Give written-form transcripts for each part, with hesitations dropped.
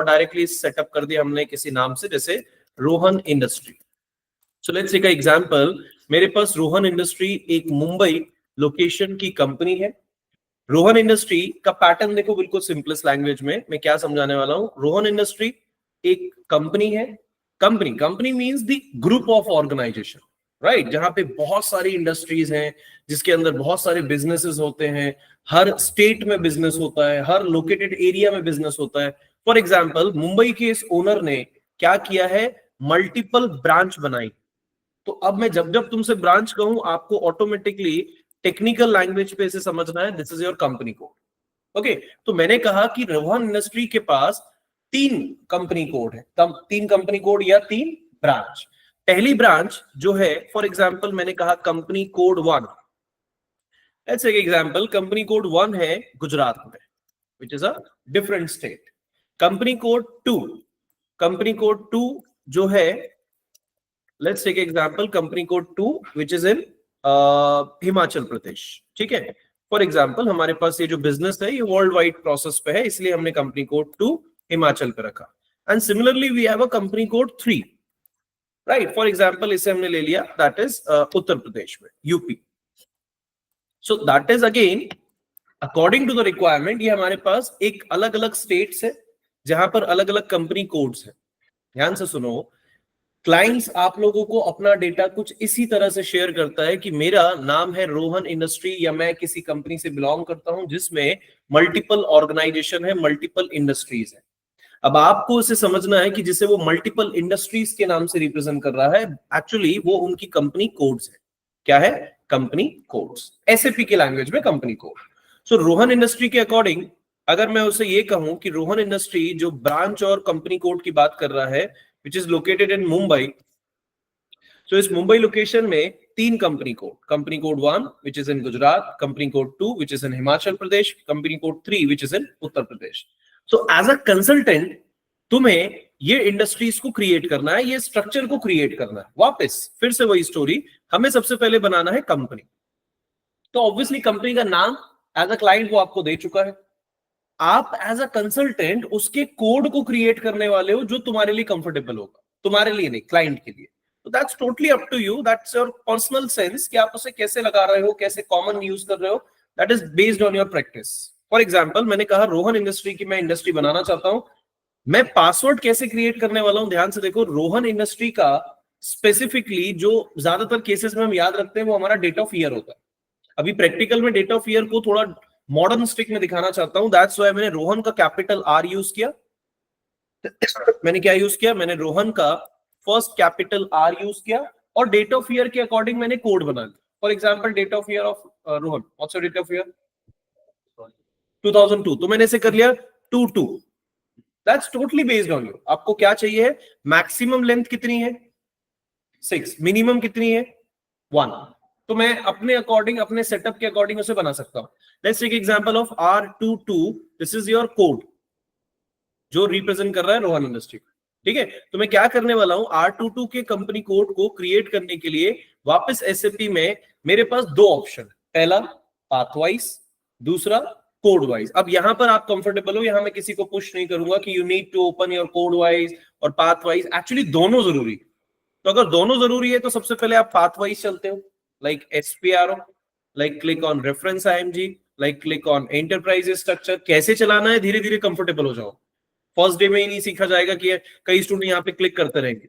Directly setup कर दिया हमने किसी नाम से, जैसे Rohan industry. So let's take a example, मेरे पास रोहन इंडस्ट्री एक मुंबई लोकेशन की कंपनी है। रोहन इंडस्ट्री का पैटर्न देखो, बिल्कुल सिंपलेस्ट लैंग्वेज में मैं क्या समझाने वाला हूं। रोहन इंडस्ट्री एक कंपनी है। Company means the group of organization, right, जहां पे बहुत सारी इंडस्ट्रीज हैं, जिसके अंदर बहुत सारे बिजनेसेस होते हैं। हर स्टेट में बिजनेस होता है, हर लोकेटेड एरिया में बिजनेस होता है। फॉर एग्जाम्पल, मुंबई के इस ओनर ने क्या किया है, मल्टीपल ब्रांच बनाई। तो अब मैं जब जब तुमसे ब्रांच कहूं, आपको ऑटोमेटिकली टेक्निकल लैंग्वेज पे इसे समझना है, this is your company code. Okay, तो मैंने कहा कि रोहन इंडस्ट्री के पास 3 कंपनी कोड है, 3 कंपनी कोड या 3 ब्रांच। पहली ब्रांच जो है, फॉर एग्जांपल मैंने कहा company code 1। Let's take example, company code 1 है गुजरात में, which is a different state. Company code 2 जो है, let's take example company code 2 which is in Himachal Pradesh. ठीक है, फॉर एग्जांपल हमारे पास ये जो बिजनेस है ये वर्ल्ड वाइड प्रोसेस पे है, इसलिए हमने कंपनी कोड 2 हिमाचल पे रखा। And similarly we have a company code 3, right. For example इसे हमने ले लिया, दैट इज उत्तर प्रदेश में, UP. So that is again according to the requirement, ये हमारे पास एक अलग अलग स्टेट्स है जहां पर अलग अलग कंपनी कोड्स है। ध्यान से सुनो, क्लाइंट्स आप लोगों को अपना डेटा कुछ इसी तरह से शेयर करता है कि मेरा नाम है रोहन इंडस्ट्री, या मैं किसी कंपनी से बिलोंग करता हूं जिसमें मल्टीपल ऑर्गेनाइजेशन है, मल्टीपल इंडस्ट्रीज है। अब आपको इसे समझना है कि जिसे वो मल्टीपल इंडस्ट्रीज के नाम से रिप्रेजेंट कर रहा है, एक्चुअली वो उनकी कंपनी कोड्स है। क्या है? कंपनी कोड्स, एसएपी के लैंग्वेज में कंपनी कोड। सो रोहन इंडस्ट्री के अकॉर्डिंग अगर मैं उसे ये कहूं कि रोहन इंडस्ट्री जो ब्रांच और कंपनी कोड की बात कर रहा है, which is located in Mumbai. So इस मुंबई लोकेशन में 3 company code 1 which is in Gujarat, company code 2 which is in Himachal Pradesh, company code 3 which is in Uttar Pradesh. So as a consultant तुम्हें ये इंडस्ट्रीज को क्रिएट करना है, ये स्ट्रक्चर को क्रिएट करना है। वापस फिर से वही स्टोरी, हमें सबसे पहले बनाना है कंपनी। तो ऑब्वियसली कंपनी का नाम एज अ क्लाइंट वो आपको दे चुका है। आप एज अ कंसल्टेंट उसके कोड को क्रिएट करने वाले हो जो तुम्हारे लिए कंफर्टेबल होगा, तुम्हारे लिए नहीं, क्लाइंट के लिए। तो that's totally up to you, that's your personal sense कि आप उसे कैसे लगा रहे हो, कैसे कॉमन यूज कर रहे हो, that is based on your practice. For example मैंने कहा रोहन इंडस्ट्री की मैं इंडस्ट्री बनाना चाहता हूं, मैं पासवर्ड कैसे क्रिएट करने वाला हूं, ध्यान से देखो। रोहन इंडस्ट्री का स्पेसिफिकली जो ज्यादातर केसेस में हम याद रखते हैं वो हमारा डेट ऑफ ईयर होता है। अभी प्रैक्टिकल में डेट ऑफ ईयर को थोड़ा मॉडर्न स्टिक में दिखाना चाहता हूं, दैट्स व्हाई मैंने रोहन का कैपिटल आर यूज किया। मैंने क्या यूज किया? मैंने रोहन का फर्स्ट कैपिटल आर यूज किया और डेट ऑफ ईयर के अकॉर्डिंग मैंने कोड बना लिया। For example date of year of Rohan, what's your date of year? 2002, तो मैंने इसे कर लिया 22। That's totally based on you. आपको क्या चाहिए है? मैक्सिमम लेंथ कितनी है? 6, मिनिमम कितनी है? 1। तो मैं अपने अकॉर्डिंग, अपने सेटअप के अकॉर्डिंग उसे बना सकता हूं। Let's take example of R22, this is your code जो रिप्रेजेंट कर रहा है रोहन इंडस्ट्री। ठीक है, तो मैं क्या करने वाला हूं, R22 के कंपनी कोड को क्रिएट करने के लिए वापस एसएपी में मेरे पास 2 ऑप्शन है, पहला पाथवाइज, दूसरा कोड वाइज। अब यहां पर आप कंफर्टेबल हो, यहां मैं किसी को पुश नहीं करूंगा कि you need to open your code wise और पाथ वाइज। एक्चुअली दोनों जरूरी, तो अगर दोनों जरूरी है तो सबसे पहले आप पाथ वाइज चलते हो, like SPRO, like click on reference IMG, like click on enterprise structure। कैसे चलाना है धीरे धीरे कंफर्टेबल हो जाओ। फर्स्ट डे में ही नहीं सीखा जाएगा कि कई स्टूडेंट यहाँ पे क्लिक करते रहेंगे,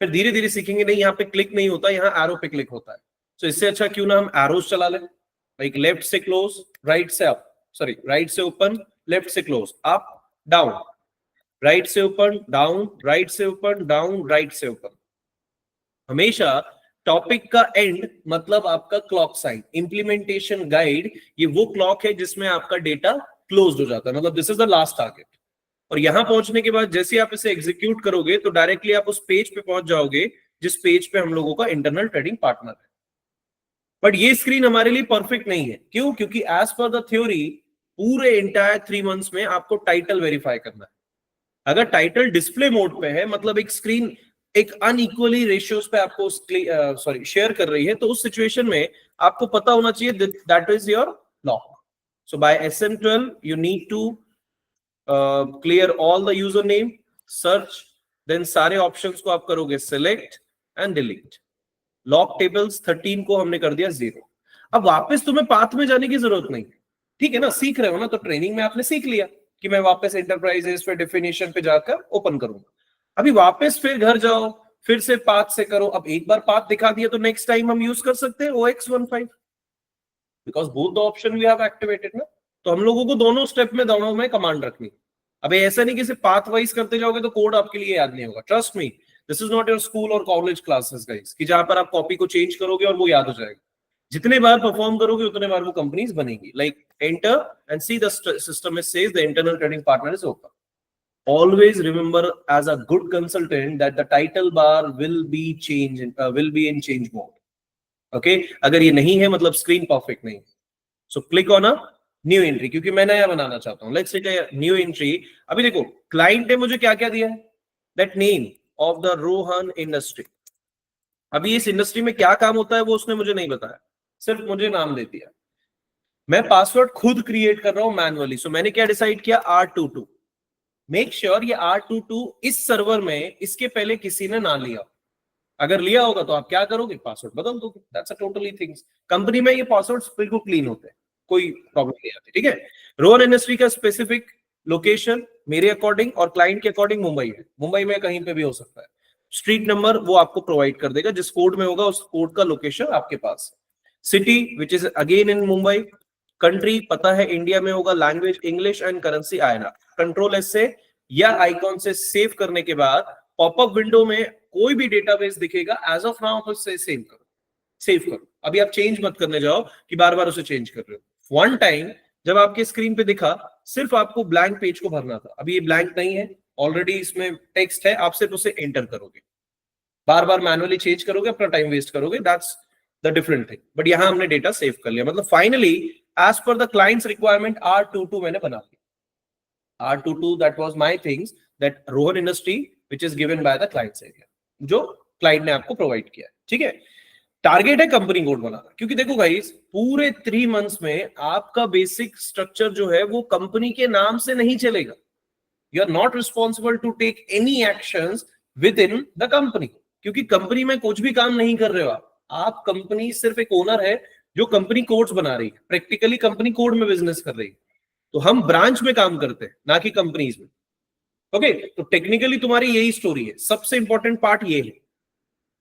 फिर धीरे धीरे सीखेंगे नहीं, यहाँ पे क्लिक नहीं होता, यहाँ एरो पे क्लिक होता है। तो इससे अच्छा क्यों ना हम एरोज चला लें, लाइक लेफ्ट से क्लोज, राइट से अप, सॉरी राइट से ओपन, लेफ्ट से क्लोज, अप डाउन, राइट से ओपन डाउन, राइट से ओपन डाउन, राइट से ओपन। हमेशा टॉपिक का एंड मतलब आपका क्लॉक साइन, इंप्लीमेंटेशन गाइड, ये वो क्लॉक है जिसमें आपका डेटा क्लोज हो जाता है, मतलब this is the last target. और यहां पहुंचने के बाद जैसे आप इसे एग्जीक्यूट करोगे तो डायरेक्टली आप उस पेज पे पहुंच जाओगे जिस पेज पे हम लोगों का इंटरनल ट्रेडिंग पार्टनर है। बट ये स्क्रीन हमारे लिए परफेक्ट नहीं है, क्यों? क्योंकि एज पर द थ्योरी पूरे इंटायर 3 मंथ्स में आपको टाइटल वेरीफाई करना है। अगर टाइटल डिस्प्ले मोड पे है, मतलब एक स्क्रीन एक अनइक्वली रेशियोज पे आपको शेयर कर रही है, तो उस सिचुएशन में आपको पता होना चाहिए that is your lock. So by SM12 you need to clear all the user name, search, then सारे ऑप्शंस को आप करोगे select and delete. Lock tables 13 को हमने कर दिया 0। अब वापस तुम्हें पाथ में जाने की जरूरत नहीं, ठीक है ना, सीख रहे हो ना, तो ट्रेनिंग में आपने सीख लिया कि मैं वापस एंटरप्राइजेस पे डेफिनेशन पे जाकर ओपन करूंगा। अभी वापस फिर घर जाओ, फिर से पाथ से करो। अब एक बार पाथ दिखा दिया तो नेक्स्ट टाइम हम यूज कर सकते हैं OX15 because both the option we have activated ना। तो हम लोगों को दोनों स्टेप में, दोनों में कमांड रखनी। अब ऐसा नहीं कि सिर्फ पाथ वाइज करते जाओगे तो कोड आपके लिए याद नहीं होगा। Trust me, this is not your school और कॉलेज क्लासेस गाइस कि जहां पर आप कॉपी को चेंज करोगे और वो याद हो जाएगा। जितने बार परफॉर्म करोगे उतने बार वो कंपनीज बनेगी। Like enter and see the system is says the internal trading partner is open. Always remember as a good consultant that the title bar will be in change mode. Okay, अगर ये नहीं है मतलब screen perfect नहीं। So click on a new entry क्योंकि मैं नया बनाना चाहता हूँ। Let's take a new entry। अभी देखो क्लाइंट ने मुझे क्या क्या दिया है, that name of the Rohan industry। अभी इस इंडस्ट्री में क्या काम होता है वो उसने मुझे नहीं बताया, सिर्फ मुझे नाम दे दिया। मैं पासवर्ड खुद क्रिएट कर रहा हूं मैनुअली। सो मैंने क्या डिसाइड किया, R22। मेक श्योर ये R22 इस सर्वर में इसके पहले किसी ने ना लिया। अगर लिया होगा तो आप क्या करोगे, पासवर्ड बदल दोगे। That's a totally things. Company में ये पासवर्ड्स बिल्कुल क्लीन होते हैं, कोई प्रॉब्लम नहीं आती, ठीक है। रोहन इंडस्ट्री का स्पेसिफिक लोकेशन मेरे अकॉर्डिंग और क्लाइंट के अकॉर्डिंग मुंबई है। मुंबई में कहीं पे भी हो सकता है। स्ट्रीट नंबर वो आपको प्रोवाइड कर देगा, जिस कोड में होगा उस कोड का लोकेशन आपके पास है। City which is again in Mumbai. Country पता है इंडिया में होगा, language English and currency INR। Control S से या आइकॉन से सेव करने के बाद पॉपअप विंडो में कोई भी डेटाबेस दिखेगा एज ऑफ नाउ तो सेव करो, सेव करो। अभी आप चेंज मत करने जाओ कि बार बार उसे चेंज कर रहे हो। वन टाइम जब आपके स्क्रीन पे दिखा सिर्फ आपको ब्लैंक पेज को भरना था। अभी ये ब्लैंक नहीं है, ऑलरेडी इसमें टेक्स्ट है, आप सिर्फ उसे एंटर करोगे। बार बार मैनुअली चेंज करोगे, अपना टाइम वेस्ट करोगे, that's the different thing. But यहां हमने डेटा सेव कर लिया, मतलब finally as per the client's requirement R22 मैंने बना लिया। R22 that was my things that Rohan industry which is given by the client's area, जो क्लाइंट ने आपको प्रोवाइड किया है, ठीक है। टारगेट है कंपनी कोड बनाना, क्योंकि देखो गाइस पूरे 3 मंथ्स में आपका बेसिक स्ट्रक्चर जो है वो कंपनी के नाम से नहीं चलेगा। You are not responsible to take any actions within the company, क्योंकि कंपनी में कुछ भी काम नहीं कर रहे हो आप कंपनी सिर्फ एक ओनर है जो कंपनी कोड्स बना रही है, प्रैक्टिकली कंपनी कोड में बिजनेस कर रही है। तो हम ब्रांच में काम करते हैं ना कि कंपनीज में। ओके, तो टेक्निकली तुम्हारी यही स्टोरी है, सबसे इंपॉर्टेंट पार्ट ये है।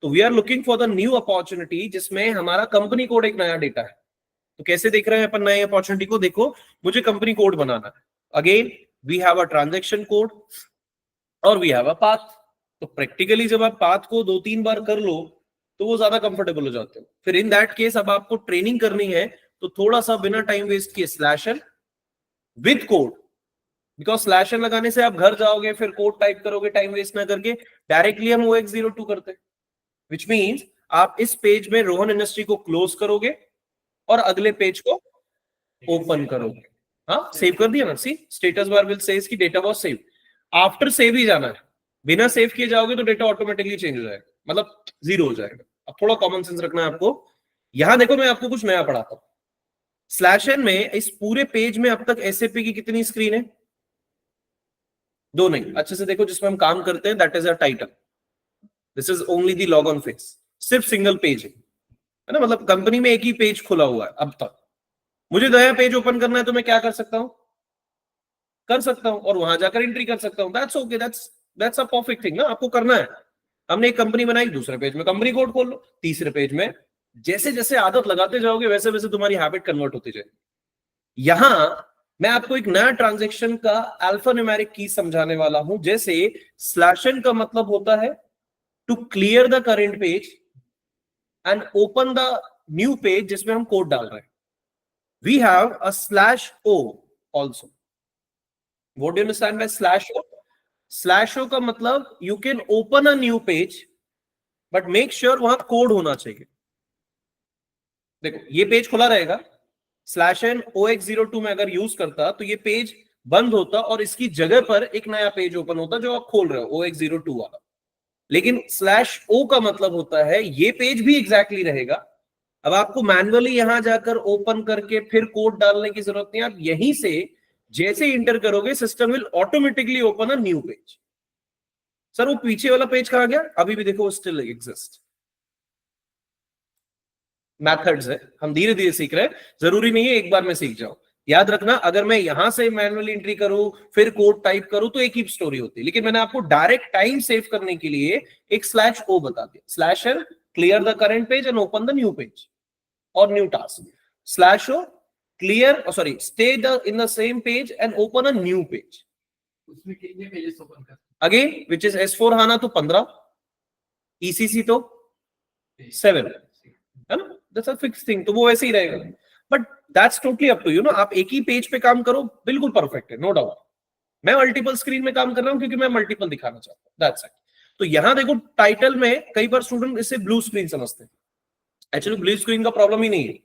तो we are looking for the new opportunity जिसमें हमारा कंपनी कोड एक नया डेटा है। तो कैसे देख रहे हैं अपन नए अपॉर्चुनिटी को, देखो मुझे कंपनी कोड बनाना है। Again we have a transaction code और वी हैव अ पाथ। तो प्रैक्टिकली जब आप पाथ को 2-3 बार कर लो तो वो ज्यादा कंफर्टेबल हो जाते हो। फिर इन दैट केस अब आपको ट्रेनिंग करनी है तो थोड़ा सा बिना टाइम वेस्ट किए /n with code, because /n लगाने से आप घर जाओगे फिर कोड टाइप करोगे, टाइम वेस्ट ना करके डायरेक्टली हम OX02 करते हैं। विच मीन्स आप इस पेज में रोहन इंडस्ट्री को क्लोज करोगे और अगले पेज को ओपन करोगे। हाँ, सेव कर दिया ना, see status bar will says कि data was save. After save ही जाना है, बिना सेव किए जाओगे तो डेटा ऑटोमेटिकली चेंज हो जाएगा, मतलब 0 हो जाएगा। अब थोड़ा कॉमन सेंस रखना है आपको। यहां देखो मैं आपको कुछ नया पढ़ाता हूं। /n में इस पूरे पेज में अब तक SAP की कितनी स्क्रीन है, 2 नहीं। अच्छे से देखो, जिसमें हम काम करते हैं that is a title, this is only the log on phase, सिर्फ सिंगल पेज है ना, मतलब कंपनी में एक ही पेज खुला हुआ है अब तक। मुझे नया पेज ओपन करना है तो मैं क्या कर सकता हूं, कर सकता हूं और वहां जाकर एंट्री कर सकता हूं। That's okay, that's a perfect thing ना। आपको करना है, हमने एक कंपनी बनाई, दूसरे पेज में कंपनी कोड खोल लो, तीसरे पेज में। जैसे जैसे आदत लगाते जाओगे वैसे वैसे तुम्हारी हैबिट कन्वर्ट होती जाएगी। यहां मैं आपको एक नया ट्रांजैक्शन का अल्फा न्यूमेरिक की समझाने वाला हूं। जैसे /n का मतलब होता है to clear the current page and open the new page जिसमें हम कोड डाल रहे हैं। We have a /o also. What do you understand by /o? /o का मतलब you can open a new page but make sure वहां code होना चाहिए। देखो ये पेज खुला रहेगा, /n OX02 में अगर यूज करता तो ये पेज बंद होता और इसकी जगह पर एक नया पेज ओपन होता जो आप खोल रहे हो, OX02 वाला। लेकिन /o का मतलब होता है ये पेज भी एग्जैक्टली रहेगा। अब आपको मैन्युअली यहां जाकर ओपन करके फिर कोड डालने की जरूरत नहीं, आप यहीं से जैसे ही इंटर करोगे system will automatically open a new page. Sir वो पीछे वाला पेज कहां गया? अभी भी देखो स्टिल एग्जिस्ट। मैथड्स है, हम धीरे धीरे सीख रहे हैं, जरूरी नहीं है एक बार में सीख जाओ। याद रखना, अगर मैं यहां से मैनुअली एंट्री करूं फिर कोड टाइप करूं तो एक ही स्टोरी होती है, लेकिन मैंने आपको डायरेक्ट टाइम सेव करने के लिए एक स्लैश ओ बता दिया। Slash L clear the current page and open the new page और new task. Slash O clear sorry stay the in the same page and open a new page. उसमें कितने pages open कर again which is S4 HANA तो 15, ECC तो 7 है ना, that's a fix thing, तो वो वैसे ही रहेगा। But that's totally up to you ना, आप एक ही पेज पे काम करो बिल्कुल परफेक्ट है, नो डाउट। मैं मल्टीपल स्क्रीन में काम कर रहा हूं क्योंकि मैं मल्टीपल दिखाना चाहता हूं, दैट्स इट। तो यहां देखो टाइटल में कई बार स्टूडेंट इसे ब्लू स्क्रीन समझते हैं, एक्चुअली ब्लू स्क्रीन का प्रॉब्लम ही नहीं है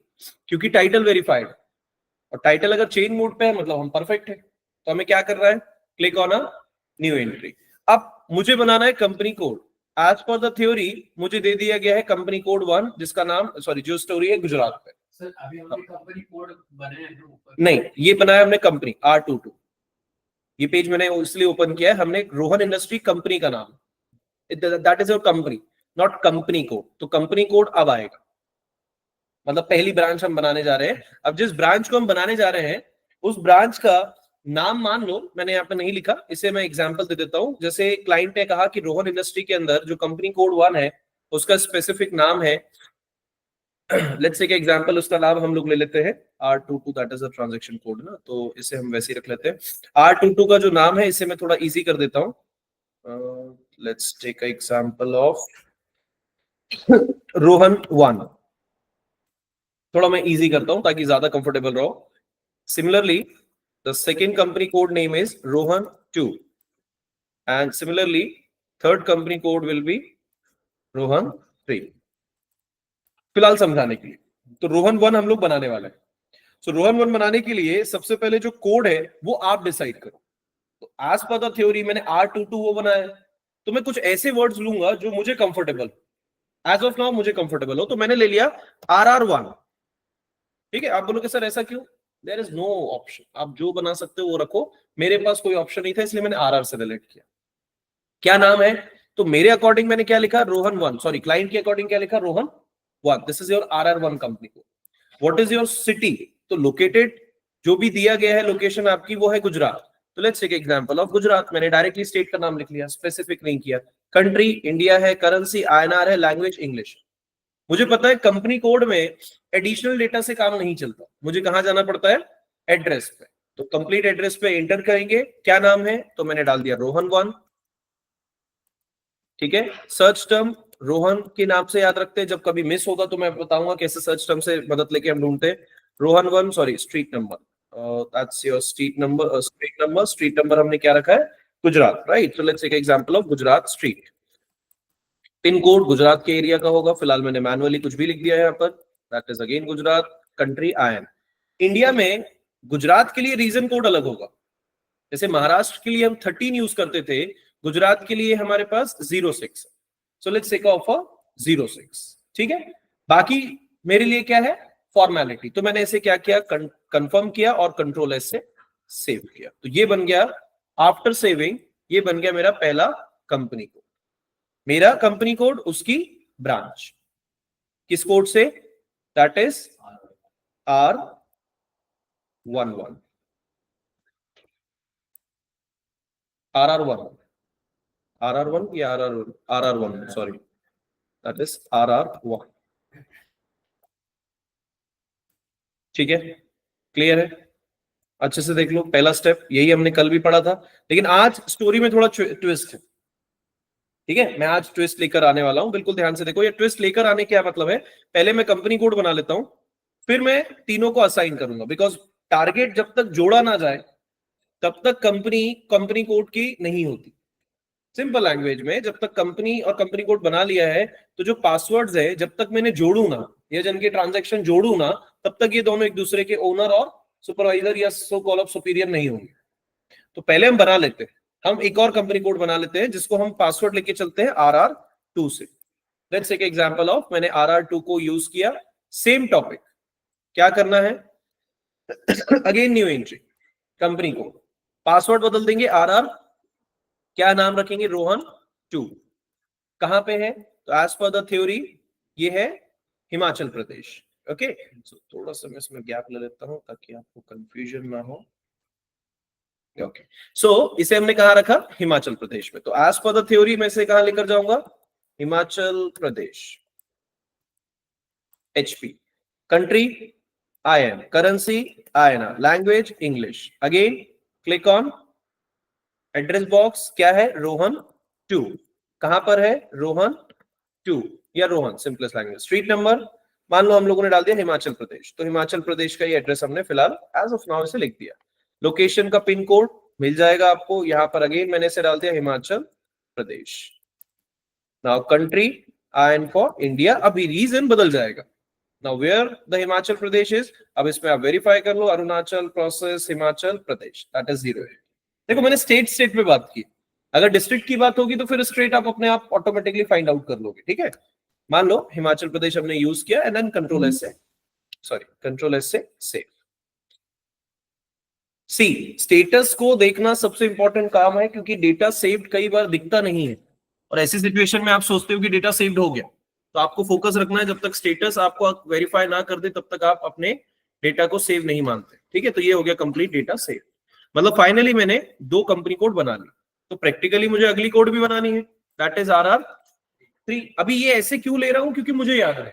क्योंकि टाइटल वेरीफाइड, और टाइटल अगर चेंज मोड पे है मतलब हम परफेक्ट है। तो हमें क्या करना है, click on a new entry. अब मुझे बनाना है company code. As per the theory मुझे दे दिया गया है कंपनी कोड 1, जिसका नाम सॉरी जो स्टोरी है गुजरात पे। सर अभी हमने कंपनी कोड बनाया है ऊपर, नहीं ये बनाया हमने कंपनी R22। ये पेज मैंने इसलिए ओपन किया है, हमने रोहन इंडस्ट्री कंपनी का नाम, that is your company, not company code. तो कंपनी कोड अब आएगा, मतलब पहली ब्रांच हम बनाने जा रहे हैं। अब जिस ब्रांच को हम बनाने जा रहे हैं उस ब्रांच का नाम मान लो, मैंने यहाँ पे नहीं लिखा, इसे मैं एग्जांपल दे देता हूं। जैसे क्लाइंट ने कहा कि रोहन इंडस्ट्री के अंदर जो कंपनी कोड 1 है उसका स्पेसिफिक नाम है, लेट्स टेक एग्जांपल, उसका नाम हम लोग ले लेते हैं R22, that is a transaction code ना, तो इसे हम वैसे ही रख लेते हैं। R22 का जो नाम है इसे मैं थोड़ा इजी कर देता हूँ। Let's take example of Rohan 1, थोड़ा मैं इजी करता हूं ताकि ज्यादा कंफर्टेबल रहो। Similarly the second company code name is Rohan 2 and similarly third company code will be Rohan 3, फिलहाल समझाने के लिए। तो रोहन 1 हम लोग बनाने वाले हैं। सो रोहन 1 बनाने के लिए सबसे पहले जो कोड है वो आप डिसाइड करो। तो एज पर द थ्योरी मैंने R22 वो बनाया, तो मैं कुछ ऐसे वर्ड्स लूंगा जो मुझे कंफर्टेबल, एज ऑफ नाउ मुझे कंफर्टेबल हो, तो मैंने ले लिया RR1। ठीक है, आप बोलोगे सर ऐसा क्यों? देयर इज नो ऑप्शन, आप जो बना सकते हो वो रखो, मेरे पास कोई ऑप्शन नहीं था इसलिए मैंने RR से रिलेट किया। क्या नाम है? तो मेरे अकॉर्डिंग मैंने क्या लिखा, रोहन 1, सॉरी क्लाइंट के अकॉर्डिंग क्या लिखा, Rohan 1। This is your RR1 company को। What is your city? तो लोकेटेड जो भी दिया गया है लोकेशन आपकी वो है गुजरात। तो let's take example of Gujarat, मैंने डायरेक्टली स्टेट का नाम लिख लिया, स्पेसिफिक नहीं किया। कंट्री इंडिया है, करेंसी INR है, लैंग्वेज इंग्लिश। मुझे पता है कंपनी कोड में एडिशनल डेटा से काम नहीं चलता, मुझे कहां जाना पड़ता है, एड्रेस पे। तो कंप्लीट एड्रेस पे एंटर करेंगे, क्या नाम है, तो मैंने डाल दिया रोहन 1। ठीक है, सर्च टर्म रोहन के नाम से याद रखते हैं, जब कभी मिस होगा तो मैं बताऊंगा कैसे सर्च टर्म से मदद लेके हम ढूंढते हैं। Rohan 1 sorry street number, that's your street number. Street number हमने क्या रखा है, Gujarat, right. So let's take example of Gujarat street. Pin code Gujarat के एरिया का होगा, फिलहाल मैंने मैनुअली कुछ भी लिख दिया है यहाँ पर, that is again Gujarat. Country IN। India में गुजरात के लिए रीजन कोड अलग होगा, जैसे महाराष्ट्र के लिए हम 13 यूज करते थे, गुजरात के लिए हमारे पास 06। So let's take of 06। ठीक है, बाकी मेरे लिए क्या है, फॉर्मेलिटी। तो मैंने इसे क्या किया, कंफर्म किया और कंट्रोल S से सेव किया। तो ये बन गया, आफ्टर सेविंग ये बन गया मेरा पहला कंपनी कोड। मेरा कंपनी कोड उसकी ब्रांच किस कोड से, दैट इज R11, RR1 या RR1 sorry, that is RR1। ठीक है, क्लियर है, अच्छे से देख लो। पहला स्टेप यही हमने कल भी पढ़ा था, लेकिन आज स्टोरी में थोड़ा ट्विस्ट है। ठीक है, मैं आज ट्विस्ट लेकर आने वाला हूं, बिल्कुल ध्यान से देखो। ये ट्विस्ट लेकर आने क्या मतलब है, पहले मैं कंपनी कोड बना लेता हूं, फिर मैं तीनों को असाइन करूंगा, बिकॉज टारगेट जब तक जोड़ा ना जाए तब तक कंपनी कोड की नहीं होती। सिंपल लैंग्वेज में जब तक कंपनी और कंपनी कोड बना लिया है तो जो पासवर्ड्स है जब तक मैंने जोड़ू ना, या जिनके ट्रांजैक्शन जोड़ू ना, तब तक ये दोनों एक दूसरे के ओनर और सुपरवाइजर या सो कॉल ऑफ सुपीरियर नहीं होंगे। तो पहले हम बना लेते हैं, हम एक और कंपनी कोड बना लेते हैं जिसको हम पासवर्ड लेके चलते हैं RR2 से। लेट्स टेक एग्जांपल ऑफ, मैंने RR2 को यूज किया, सेम टॉपिक क्या करना है, again new entry. Company code, password बदल देंगे RR, क्या नाम रखेंगे, रोहन 2। कहां पे है, तो एज पर द थ्योरी ये है हिमाचल प्रदेश। ओके, थोड़ा सा मैं इसमें गैप ले लेता हूं ताकि आपको कंफ्यूजन ना हो। ओके, सो इसे हमने कहा रखा, हिमाचल प्रदेश में। तो एज पर द थ्योरी में से कहां लेकर जाऊंगा, Himachal Pradesh. HP, country IN, currency INR, language English। Again click on address box, क्या है, रोहन 2। कहां पर है, रोहन 2 या Rohan simplest language. Street number मान लो हम लोगों ने डाल दिया हिमाचल प्रदेश, तो हिमाचल प्रदेश का ये एड्रेस हमने फिलहाल एज ऑफ नाउ से लिख दिया। लोकेशन का पिन कोड मिल जाएगा आपको यहाँ पर, अगेन मैंने इसे डाल दिया Himachal Pradesh. Now country IN for India, अभी रीजन बदल जाएगा। Now where the Himachal Pradesh is, अब इसमें आप वेरीफाई कर लो, Arunachal process Himachal Pradesh, that is 0। देखो मैंने स्टेट पे बात की, अगर डिस्ट्रिक्ट की बात होगी तो फिर स्टेट आप अपने आप ऑटोमेटिकली फाइंड आउट कर लोगे। ठीक है, मान लो हिमाचल प्रदेश हमने यूज किया एंड देन कंट्रोल एस से सेव। सी, स्टेटस को देखना सबसे इंपॉर्टेंट काम है, क्योंकि डेटा सेव्ड कई बार दिखता नहीं है और ऐसी सिचुएशन में आप सोचते हो कि डेटा सेव्ड हो गया, तो आपको फोकस रखना है, जब तक स्टेटस आपको वेरीफाई ना कर दे तब तक आप अपने डेटा को सेव नहीं मानते। ठीक है, तो ये हो गया कंप्लीट डेटा सेव। मतलब फाइनली मैंने 2 कंपनी कोड बना ली, तो प्रैक्टिकली मुझे अगली कोड भी बनानी है, दैट इज RR3। अभी ये ऐसे क्यों ले रहा हूं, क्योंकि मुझे याद है।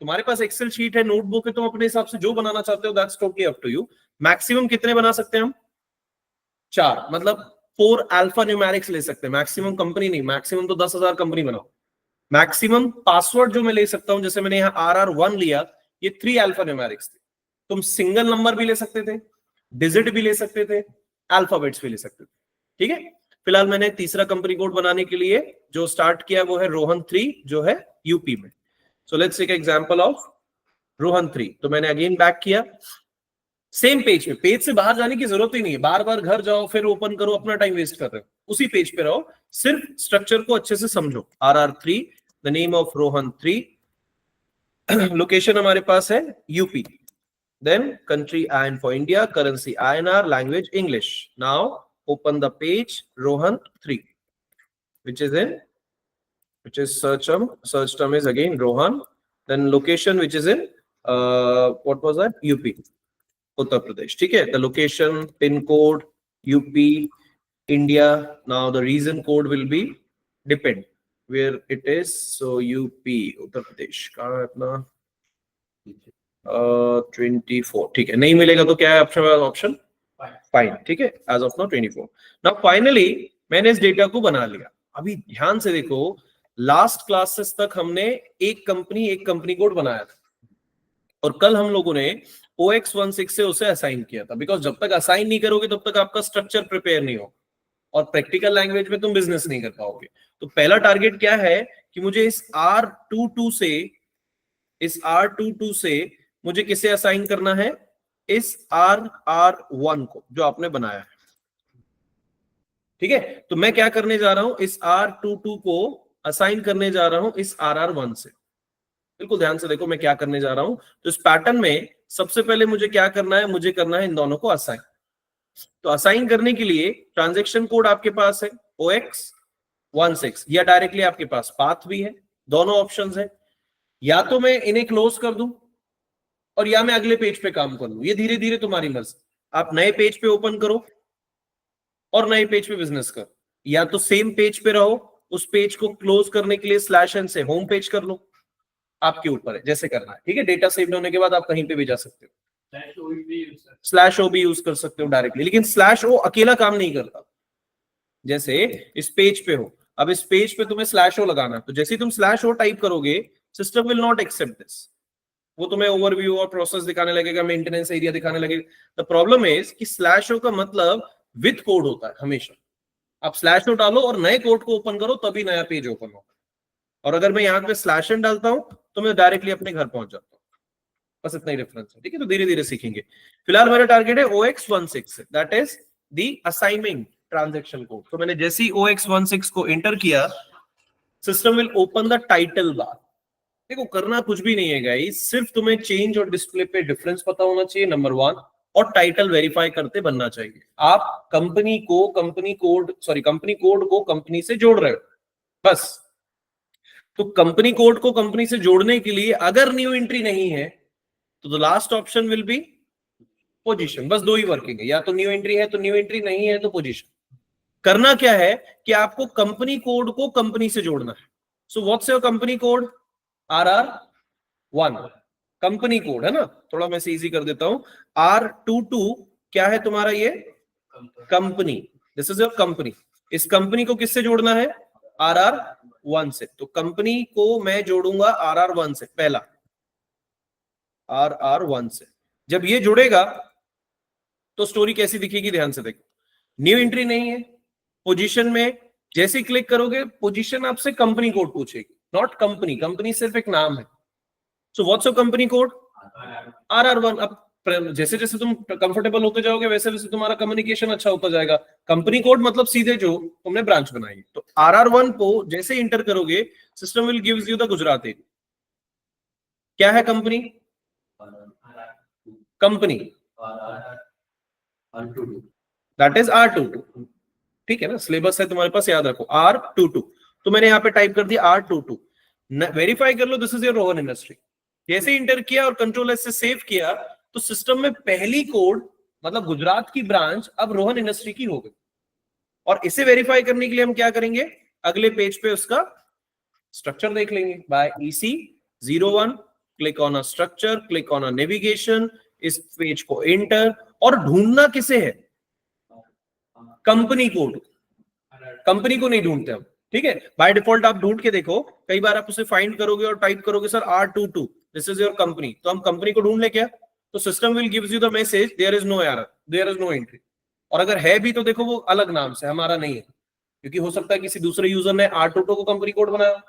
तुम्हारे पास एक्सेल शीट है, नोटबुक है, तुम अपने हिसाब से जो बनाना चाहते हो, that's totally up to you. Maximum कितने बना सकते हैं हम, 4, मतलब 4 अल्फा न्यूमेरिक्स ले सकते हैं। मैक्सिमम कंपनी नहीं, मैक्सिमम तो 10,000 कंपनी बनाओ। मैक्सिमम पासवर्ड जो मैं ले सकता हूं, जैसे मैंने यहाँ RR1 लिया, ये 3 अल्फा न्यूमेरिक्स थे। तुम सिंगल नंबर भी ले सकते थे, डिजिट भी ले सकते थे, अल्फाबेट्स भी ले सकते थे। ठीक है, फिलहाल मैंने तीसरा कंपनी कोड बनाने के लिए जो स्टार्ट किया वो है रोहन 3, जो है यूपी में। So let's take example of Rohan 3। तो मैंने अगेन बैक किया, सेम पेज पे, पेज से बाहर जाने की जरूरत ही नहीं है, बार बार घर जाओ फिर ओपन करो, अपना टाइम वेस्ट कर रहे हो, उसी पेज पे रहो, सिर्फ स्ट्रक्चर को अच्छे से समझो। RR3, the name of Rohan 3, location हमारे पास है UP, then country IN for India, currency INR, language English. Now open the page Rohan 3, which is search term is again Rohan, then location which is in what was that, UP, Uttar Pradesh। ठीक है, the location, pin code UP, India। now the region code will be depend where it is, so UP Uttar Pradesh का अपना 24। ठीक है, नहीं मिलेगा तो क्या है ऑप्शन, फाइन। ठीक है, as of now 24। Now finally मैंने इस डेटा को बना लिया। अभी ध्यान से देखो, लास्ट क्लासेस तक हमने एक कंपनी कोड बनाया था, और कल हम लोगों ने OX16 से उसे असाइन किया था, बिकॉज जब तक असाइन नहीं करोगे तब तक आपका स्ट्रक्चर प्रिपेयर नहीं होगा, और प्रैक्टिकल लैंग्वेज में तुम बिजनेस नहीं कर पाओगे। तो पहला टारगेट क्या है कि मुझे इस R22 से मुझे किसे असाइन करना है, इस RR1 को जो आपने बनाया है। ठीक है, तो मैं क्या करने जा रहा हूं, इस R22 को असाइन करने जा रहा हूं इस RR1 से। बिल्कुल ध्यान से देखो मैं क्या करने जा रहा हूं। तो इस पैटर्न में सबसे पहले मुझे क्या करना है, मुझे करना है इन दोनों को असाइन। तो असाइन करने के लिए ट्रांजैक्शन कोड आपके पास है OX16, या डायरेक्टली आपके पास पाथ भी है, दोनों ऑप्शंस है। या तो मैं इन्हें क्लोज कर दूं और या मैं अगले पेज पे काम कर लूं, ये धीरे धीरे तुम्हारी मर्जी। आप नए पेज पे ओपन करो और नए पेज पे बिजनेस करो, या तो सेम पेज पे रहो, उस पेज को क्लोज करने के लिए /n से होम पेज कर लो, आपके ऊपर है जैसे करना है। ठीक है, डेटा सेव होने के बाद आप कहीं पे भी जा सकते हो, /o भी यूज कर सकते हो डायरेक्टली, लेकिन /o अकेला काम नहीं करता। जैसे इस पेज पे हो, अब इस पेज पे तुम्हें /o लगाना, तो जैसे ही तुम /o टाइप करोगे system will not accept this, वो तुम्हें ओवरव्यू और प्रोसेस दिखाने लगेगा, मेंटेनेंस एरिया दिखाने लगेगा। द प्रॉब्लम इज कि /o का मतलब विद कोड होता है हमेशा। आप /o डालो और नए कोड को ओपन करो तभी नया पेज ओपन होगा, और अगर मैं यहाँ पे /n डालता हूं तो मैं डायरेक्टली अपने घर पहुंच जाता हूँ। बस इतना ही डिफरेंस है। ठीक है, तो धीरे धीरे सीखेंगे। फिलहाल मेरा टारगेट है OX16, that is the assigning transaction code. तो मैंने जैसे ही OX16 को एंटर किया, system will open the title bar. देखो करना कुछ भी नहीं है गाइस, सिर्फ तुम्हें चेंज और डिस्प्ले पे डिफरेंस पता होना चाहिए, नंबर 1। और टाइटल वेरीफाई करते बनना चाहिए। आप कंपनी कोड को कंपनी से जोड़ रहे हो बस। तो कंपनी कोड को कंपनी से जोड़ने के लिए अगर न्यू एंट्री नहीं है तो the last option will be position. बस दो ही वर्किंग है, या तो न्यू एंट्री है तो न्यू एंट्री, नहीं है तो पोजीशन। करना क्या है कि आपको कंपनी कोड को कंपनी से जोड़ना है। So what's your company code? RR1 company code है ना, थोड़ा मैं इजी कर देता हूं। R22 क्या है तुम्हारा? ये company, this is your company. इस कंपनी को किससे जोड़ना है? RR1 से। तो कंपनी को मैं जोड़ूंगा RR1 से, पहला RR1 से। जब ये जुड़ेगा तो स्टोरी कैसी दिखेगी, ध्यान से देखो। न्यू एंट्री नहीं है, पोजीशन में जैसे क्लिक करोगे पोजीशन आपसे कंपनी कोड पूछेगी, नॉट कंपनी। कंपनी सिर्फ एक नाम है। So what's your company code? RR1। अब जैसे जैसे तुम कंफर्टेबल होते जाओगे वैसे वैसे तुम्हारा कम्युनिकेशन अच्छा होता जाएगा। कंपनी कोड मतलब सीधे जो तुमने ब्रांच बनाई। तो RR1 को जैसे इंटर करोगे system will gives you the Gujarati. क्या है company? Company that is R22। ठीक है ना, सिलेबस है तुम्हारे पास, याद रखो R22। तो मैंने यहाँ पे टाइप कर दिया R22। वेरीफाई कर लो, this is your Rohan industry. जैसे इंटर किया और कंट्रोल एस से सेव किया तो सिस्टम में पहली कोड मतलब गुजरात की ब्रांच अब रोहन इंडस्ट्री की हो गई। और इसे वेरीफाई करने के लिए हम क्या करेंगे, अगले पेज पे उसका स्ट्रक्चर देख लेंगे। By EC01 click on a structure, click on a navigation, इस पेज को एंटर। और ढूंढना किसे है? Company code. कंपनी को नहीं ढूंढते हम, ठीक है। बाय डिफॉल्ट आप ढूंढ के देखो, कई बार आप उसे फाइंड करोगे और टाइप करोगे sir R22 this is your company, तो हम कंपनी को ढूंढ ले क्या? तो system will gives you the message there is no error, there is no entry. और अगर है भी तो देखो वो अलग नाम से, हमारा नहीं है, क्योंकि हो सकता है किसी दूसरे यूजर ने R22 को कंपनी कोड बनाया।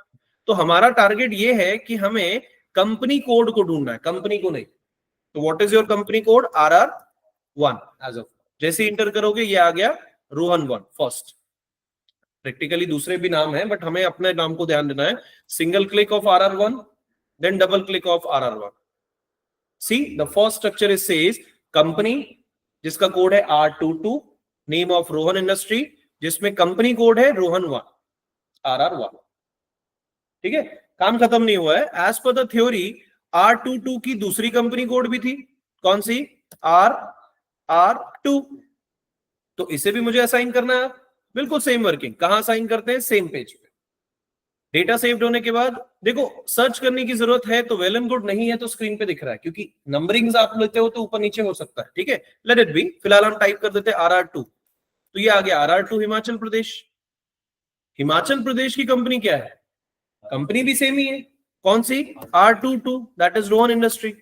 तो हमारा टारगेट ये है कि हमें कंपनी कोड को ढूंढना है, कंपनी को नहीं। तो what is your company code? RR1। As of जैसे इंटर करोगे ये आ गया रोहन1 फर्स्ट। प्रैक्टिकली दूसरे भी नाम है बट हमें अपने नाम को ध्यान देना है। Single click of RR1 then double click of RR1। See the first structure is says company जिसका कोड है R22, name of Rohan industry जिसमें कंपनी कोड है रोहन1 RR1। ठीक है, काम खत्म नहीं हुआ है। As per the theory R22 की दूसरी कंपनी कोड भी थी, कौन सी? RR2। तो इसे भी मुझे असाइन करना है, बिल्कुल सेम वर्किंग। कहां असाइन करते हैं? सेम पेज पे। डेटा सेव्ड होने के बाद देखो सर्च करने की जरूरत है तो वेल एंड गुड, नहीं है तो स्क्रीन पे दिख रहा है, क्योंकि नंबरिंग्स आप लेते हो तो ऊपर नीचे हो सकता है। ठीक है, लेट इट बी। फिलहाल हम टाइप कर देते हैं RR2। तो ये आ गया RR2 हिमाचल प्रदेश। हिमाचल प्रदेश की कंपनी क्या है? कंपनी भी सेम ही है, कौन सी? R22 that is Rohan industry.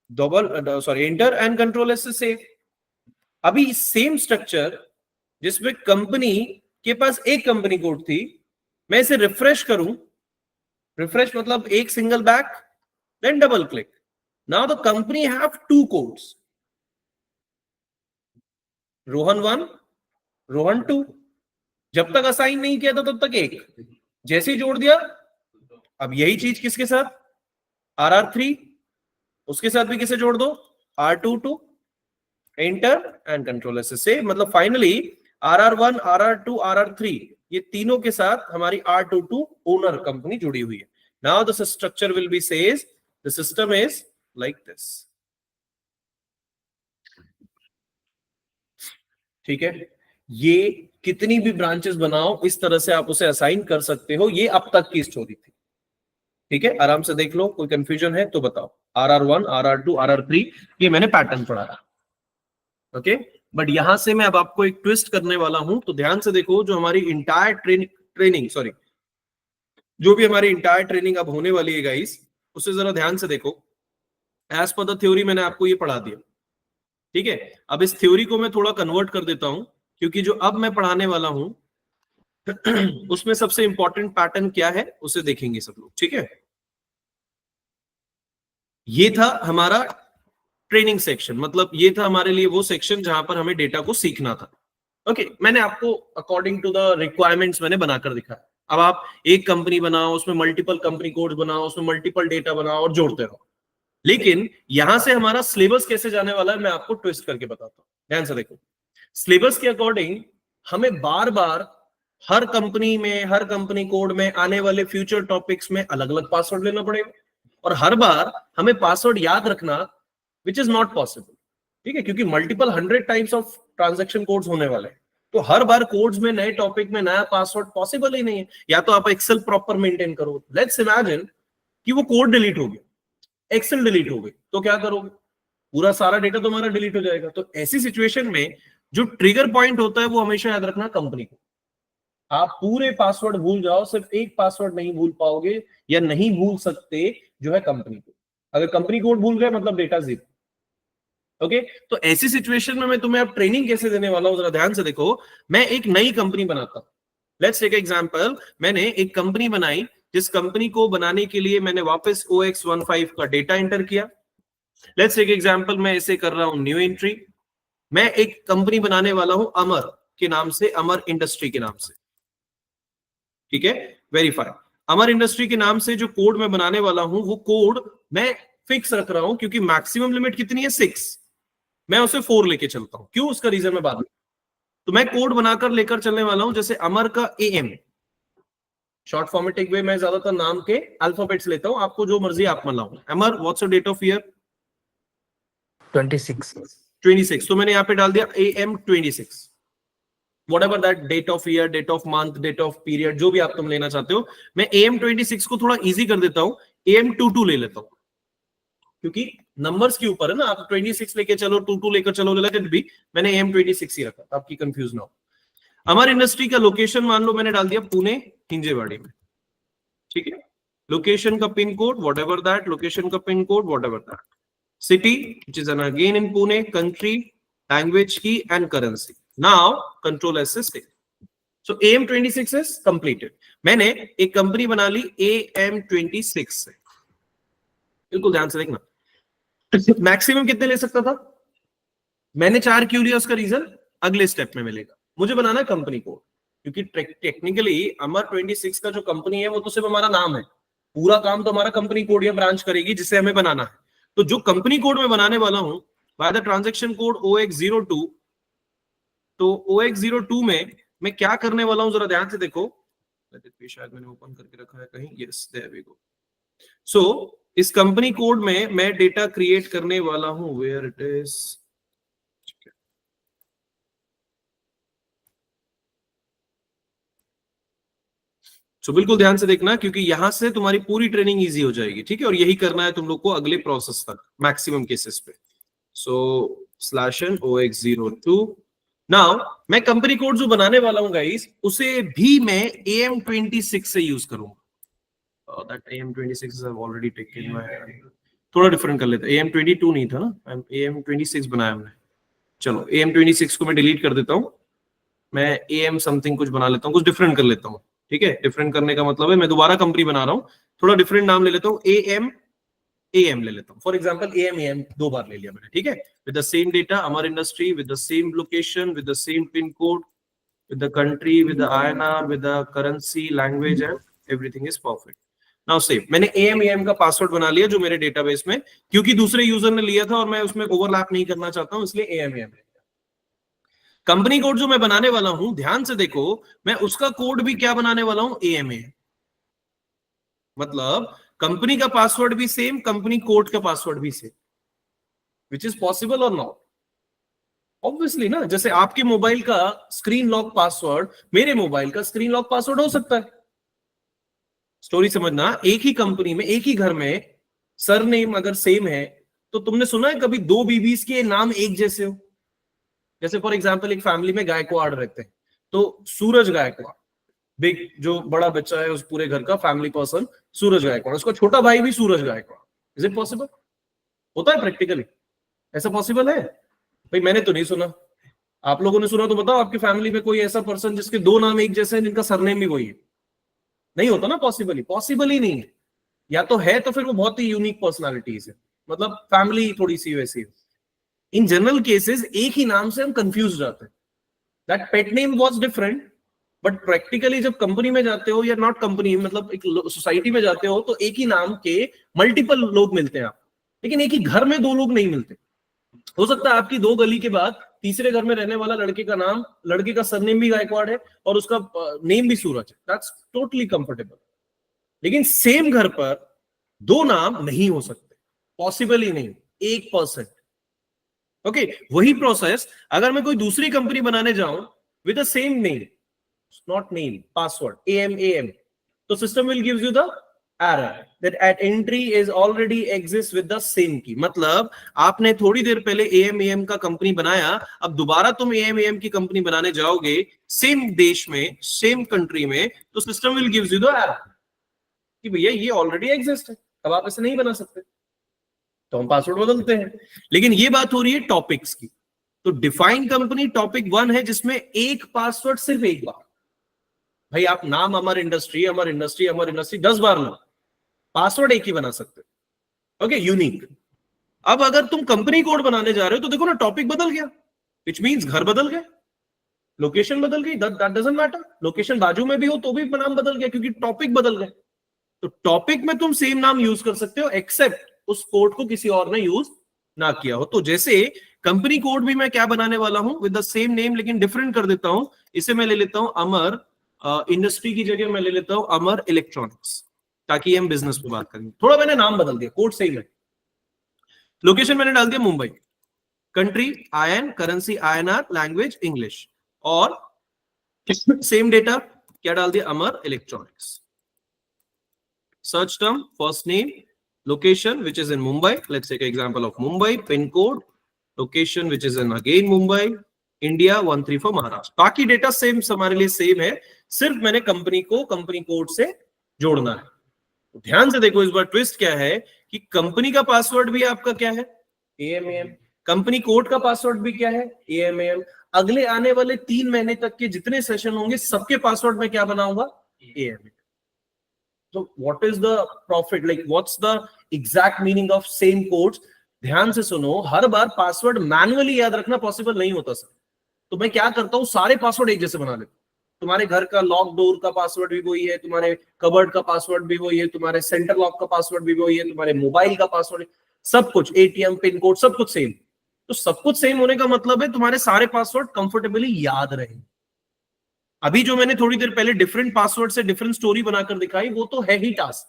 Double sorry enter and control S से सेव। अभी सेम स्ट्रक्चर जिसमें कंपनी के पास एक कंपनी कोड थी, मैं इसे रिफ्रेश करूं, रिफ्रेश मतलब एक single back then double click. Now the company have two codes, रोहन1 रोहन2। जब तक असाइन नहीं किया था तब तक एक, जैसे ही जोड़ दिया अब यही चीज किसके साथ? RR3। उसके साथ भी किसे जोड़ दो? R22। Enter and control S से मतलब फाइनली RR1 RR2 RR3 ये तीनों के साथ हमारी R22 ओनर कंपनी जुड़ी हुई है। Now the structure will be says the system is like this. ठीक है, ये कितनी भी ब्रांचेस बनाओ इस तरह से आप उसे असाइन कर सकते हो। ये अब तक की स्टोरी थी। ठीक है, आराम से देख लो, कोई कंफ्यूजन है तो बताओ। RR1 RR2 RR3 ये मैंने पैटर्न पढ़ाया। ओके, बट यहां से मैं अब आपको एक ट्विस्ट करने वाला हूं, तो ध्यान से देखो। जो हमारी इंटायर ट्रेनिंग सॉरी जो भी हमारी इंटायर ट्रेनिंग अब होने वाली है गाइस, उसे जरा ध्यान से देखो। एज पर द थ्योरी मैंने आपको ये पढ़ा दिया। ठीक है, अब इस थ्योरी को मैं थोड़ा कन्वर्ट कर देता हूं, क्योंकि जो अब मैं पढ़ाने वाला हूं उसमें सबसे इंपॉर्टेंट पैटर्न क्या है उसे देखेंगे सब लोग। ठीक है, ये था हमारा ट्रेनिंग सेक्शन, मतलब ये था हमारे लिए वो सेक्शन जहां पर हमें डेटा को सीखना था। ओके, मैंने आपको अकॉर्डिंग टू द रिक्वायरमेंट्स मैंने बनाकर दिखाया। अब आप एक कंपनी बनाओ, उसमें मल्टीपल कंपनी कोड्स बनाओ, उसमें मल्टीपल डेटा बनाओ और जोड़ते रहो। लेकिन यहां से हमारा सिलेबस कैसे जाने वाला है मैं आपको ट्विस्ट करके बताता हूं, ध्यान से देखो। सिलेबस के अकॉर्डिंग हमें बार बार हर कंपनी में, हर कंपनी कोड में आने वाले फ्यूचर टॉपिक्स में अलग अलग पासवर्ड लेना पड़ेगा, और हर बार हमें पासवर्ड याद रखना विच इज नॉट पॉसिबल, ठीक है, क्योंकि multiple 100 types of transaction codes होने वाले हैं, तो हर बार कोड्स में नए टॉपिक में नया पासवर्ड पॉसिबल ही नहीं है। या तो आप एक्सेल प्रॉपर मेंटेन करो, लेट्स इमेजिन कि वो कोड डिलीट हो गया, एक्सेल डिलीट हो गई, तो क्या करोगे? पूरा सारा डेटा तुम्हारा डिलीट हो जाएगा। तो ऐसी सिचुएशन में जो ट्रिगर पॉइंट होता है वो हमेशा याद रखना कंपनी को। आप पूरे पासवर्ड भूल जाओ, सिर्फ एक पासवर्ड नहीं भूल पाओगे या नहीं भूल सकते, जो है कंपनी को। अगर कंपनी कोड भूल गए मतलब डेटा जीरो। ओके, तो ऐसी सिचुएशन में मैं तुम्हें अब ट्रेनिंग कैसे देने वाला हूं, जरा ध्यान से देखो। मैं एक नई कंपनी बनाता हूं, लेट्स टेक एग्जांपल। मैंने एक कंपनी बनाई, जिस कंपनी को बनाने के लिए मैंने वापस OX15 का डेटा एंटर किया। लेट्स टेक एग्जांपल, मैं इसे कर रहा हूं न्यू एंट्री। मैं एक कंपनी बनाने वाला हूं अमर के नाम से, अमर इंडस्ट्री के नाम से, ठीक है, वेरीफाई। अमर इंडस्ट्री के नाम से जो कोड मैं बनाने वाला हूं वो कोड मैं फिक्स रख रहा हूं, क्योंकि मैक्सिमम लिमिट कितनी है 6, मैं उसे 4 लेके चलता हूं। क्यों, उसका रीजन मैं बाद में। तो मैं कोड बनाकर लेकर चलने वाला हूं, जैसे अमर का AM, शॉर्ट फॉर्मेटिक वे में ज्यादातर नाम के अल्फाबेट्स लेता हूं, आपको जो मर्जी आप मनाओ। Amar, what's your date of year? 26। तो मैंने यहाँ पे डाल दिया AM 26, whatever that date of year, date of month, date of period, जो भी आप तुम लेना चाहते हो। मैं AM 26 को थोड़ा इजी कर देता हूं, AM 22 ले लेता हूं, क्योंकि नंबर्स के ऊपर है ना, आप 26 लेके चलो, 22 लेकर चलो, रिलेटेड भी मैंने AM 26 ही रखा, आपकी कंफ्यूज ना हो। अमर इंडस्ट्री का लोकेशन मान लो मैंने डाल दिया पुणे हिंजेवाड़ी में, ठीक है। लोकेशन का pin code whatever that, location का pin code whatever that, city which is again in Pune, country, language की and currency. Now control S से stay. So AM 26 is completed. मैंने एक कंपनी बना ली AM 26 से, बिल्कुल ध्यान से देखना। मैक्सिमम कितने ले सकता था? मैंने 4 क्यों लिया, उसका रीजन अगले स्टेप में मिलेगा। मुझे बनाना है कंपनी कोड, क्योंकि टेक्निकली अमर 26 का जो कंपनी है वो तो सिर्फ हमारा नाम है, पूरा काम तो हमारा कंपनी कोड या ब्रांच करेगी जिसे हमें बनाना है। तो जो कंपनी कोड में बनाने वाला हूं by the transaction code OX02, तो OX02 में मैं क्या करने वाला हूं, जरा ध्यान से देखो। शायद मैंने ओपन करके रखा है कहीं, यस देयर वी गो। सो इस कंपनी कोड में मैं डेटा क्रिएट करने वाला हूं, वेयर इट इज, सो बिल्कुल ध्यान से देखना, क्योंकि यहां से तुम्हारी पूरी ट्रेनिंग इजी हो जाएगी, ठीक है। और यही करना है तुम लोग को अगले प्रोसेस तक, मैक्सिमम केसेस पे। सो /n OX02। नाउ मैं कंपनी कोड जो बनाने वाला हूं गाइस, उसे भी मैं AM 26 से यूज करूंगा। That AM 26 I've already taken my, थोड़ा डिफरेंट कर लेते हैं। AM 22 नहीं था ना, AM 26 बनाया हमने। चलो AM 26 को मैं डिलीट कर देता हूं, मैं AM समथिंग कुछ बना लेता हूं, कुछ डिफरेंट कर लेता हूं, ठीक है। डिफरेंट करने का मतलब है मैं दोबारा कंपनी बना रहा हूं, थोड़ा डिफरेंट नाम ले लेता हूं, AM ले लेता हूं। फॉर एग्जांपल AM 2 बार ले लिया मैंने, ठीक है। With the same data, Amar industry, with the same location, with the same pin code, with the country, with the INR, with the currency, language and everything is perfect. Now save. मैंने AM का password बना लिया जो मेरे database में, क्योंकि दूसरे user ने लिया था और मैं उसमें ओवरलैप नहीं करना चाहता हूं, इसलिए AM। कंपनी कोड जो मैं बनाने वाला हूं, ध्यान से देखो, मैं उसका कोड भी क्या बनाने वाला हूं, AMA। मतलब कंपनी का पासवर्ड भी सेम, कंपनी कोड का पासवर्ड भी सेम, विच इज पॉसिबल और नॉट? ऑब्वियसली ना, जैसे आपके मोबाइल का स्क्रीन लॉक पासवर्ड मेरे मोबाइल का स्क्रीन लॉक पासवर्ड हो सकता है। स्टोरी समझना, एक ही कंपनी में, एक ही घर में सरनेम अगर सेम है, तो तुमने सुना है कभी 2 बीबीज के नाम एक जैसे हो? जैसे फॉर एग्जांपल एक फैमिली में गायकवाड़ रहते हैं, तो सूरज गायकवाड़, बिग जो बड़ा बच्चा है उस पूरे घर का फैमिली पर्सन, सूरज गायकवाड़, उसका छोटा भाई भी Suraj Gaikwad. Is it possible? होता है प्रैक्टिकली, ऐसा पॉसिबल है? भाई मैंने तो नहीं सुना, आप लोगों ने सुना तो बताओ, आपकी फैमिली में कोई ऐसा पर्सन जिसके 2 नाम एक जैसे हैं, जिनका सरनेम भी वही है? नहीं होता ना, पॉसिबल ही नहीं है। या तो है तो फिर वो बहुत ही यूनिक पर्सनालिटीज है, मतलब फैमिली थोड़ी सी वैसी है। इन जनरल केसेस एक ही नाम से हम कंफ्यूज जाते हैं। That pet name was different, but practically जब कंपनी में जाते हो, या नॉट कंपनी, मतलब एक सोसाइटी में जाते हो, तो एक ही नाम के मल्टीपल लोग मिलते हैं आपको, लेकिन एक ही घर में दो लोग नहीं मिलते। हो सकता है आपकी दो गली के बाद तीसरे घर में रहने वाला लड़के का सरनेम भी गायकवाड़ है और उसका नेम भी सूरज है, दैट्स टोटली कंफर्टेबल। लेकिन सेम घर पर दो नाम नहीं हो सकते, पॉसिबल ही नहीं, 1%। ओके, वही प्रोसेस अगर मैं कोई दूसरी कंपनी बनाने जाऊं with the same name, not name, password AM, तो system will gives you the error that at entry is already exists with the same key। मतलब आपने थोड़ी देर पहले AM का कंपनी बनाया, अब दोबारा तुम AM की कंपनी बनाने जाओगे सेम देश में, सेम कंट्री में, तो system will gives you the error कि भैया ये ऑलरेडी एग्जिस्ट है, अब आप इसे नहीं बना सकते, तो हम पासवर्ड बदलते हैं। लेकिन ये बात हो रही है टॉपिक्स की, तो डिफाइन कंपनी टॉपिक 1 है जिसमें एक पासवर्ड सिर्फ एक बार। भाई आप नाम अमर इंडस्ट्री 10 बार लो, पासवर्ड एक ही बना सकते, ओके, यूनिक। अब अगर तुम कंपनी कोड बनाने जा रहे हो तो देखो ना, टॉपिक बदल गया, विच मींस घर बदल गए, लोकेशन बदल गई, दैट डजंट मैटर, लोकेशन बाजू में भी हो तो भी नाम बदल गया क्योंकि टॉपिक बदल गए। तो टॉपिक में तुम सेम नाम यूज कर सकते हो एक्सेप्ट उस कोड को किसी और ने यूज ना किया हो। तो जैसे कंपनी कोड भी मैं क्या बनाने वाला हूं, विद द सेम नेम लेकिन डिफरेंट कर देता हूं। इसे मैं ले लेता हूं अमर इंडस्ट्री की जगह मैं ले लेता हूं अमर इलेक्ट्रॉनिक्स, ताकि हम बिजनेस पे बात करेंगे। थोड़ा मैंने नाम बदल दिया, कोड सेम है, लोकेशन मैंने डाल दिया Mumbai, country IN, currency INR, language English, और सेम डेटा क्या डाल दिया, अमर electronics. Search term, first name, location which is in Mumbai, let's take an example of Mumbai, pin code, location which is in again Mumbai, India 134 Maharashtra. बाकी data same हमारे लिए same है, सिर्फ मैंने कंपनी को कंपनी कोड से जोड़ना है। तो ध्यान से देखो, इस बार ट्विस्ट क्या है कि कंपनी का पासवर्ड भी आपका क्या है, AMAM, कंपनी कोड का पासवर्ड भी क्या है, AMAM। अगले आने वाले 3 महीने तक के जितने सेशन होंगे सबके पासवर्ड में क्या बनाऊंगा, AMAM। So what is the profit, like what's the exact meaning of same codes? ध्यान से सुनो, हर बार पासवर्ड मैन्युअली याद रखना पॉसिबल नहीं होता सर। तो मैं क्या करता हूँ, सारे पासवर्ड एक जैसे बना लेता हूँ। तुम्हारे घर का लॉक डोर का पासवर्ड भी वही है, तुम्हारे कबर्ड का पासवर्ड भी वही है, तुम्हारे सेंटर लॉक का पासवर्ड भी वही है, तुम्हारे मोबाइल का पासवर्ड, सब कुछ, ATM पिन कोड सब कुछ सेम। तो सब कुछ सेम होने का मतलब है तुम्हारे सारे पासवर्ड कंफर्टेबली याद रहे। अभी जो मैंने थोड़ी देर पहले डिफरेंट पासवर्ड से डिफरेंट स्टोरी बनाकर दिखाई, वो तो है ही टास्क,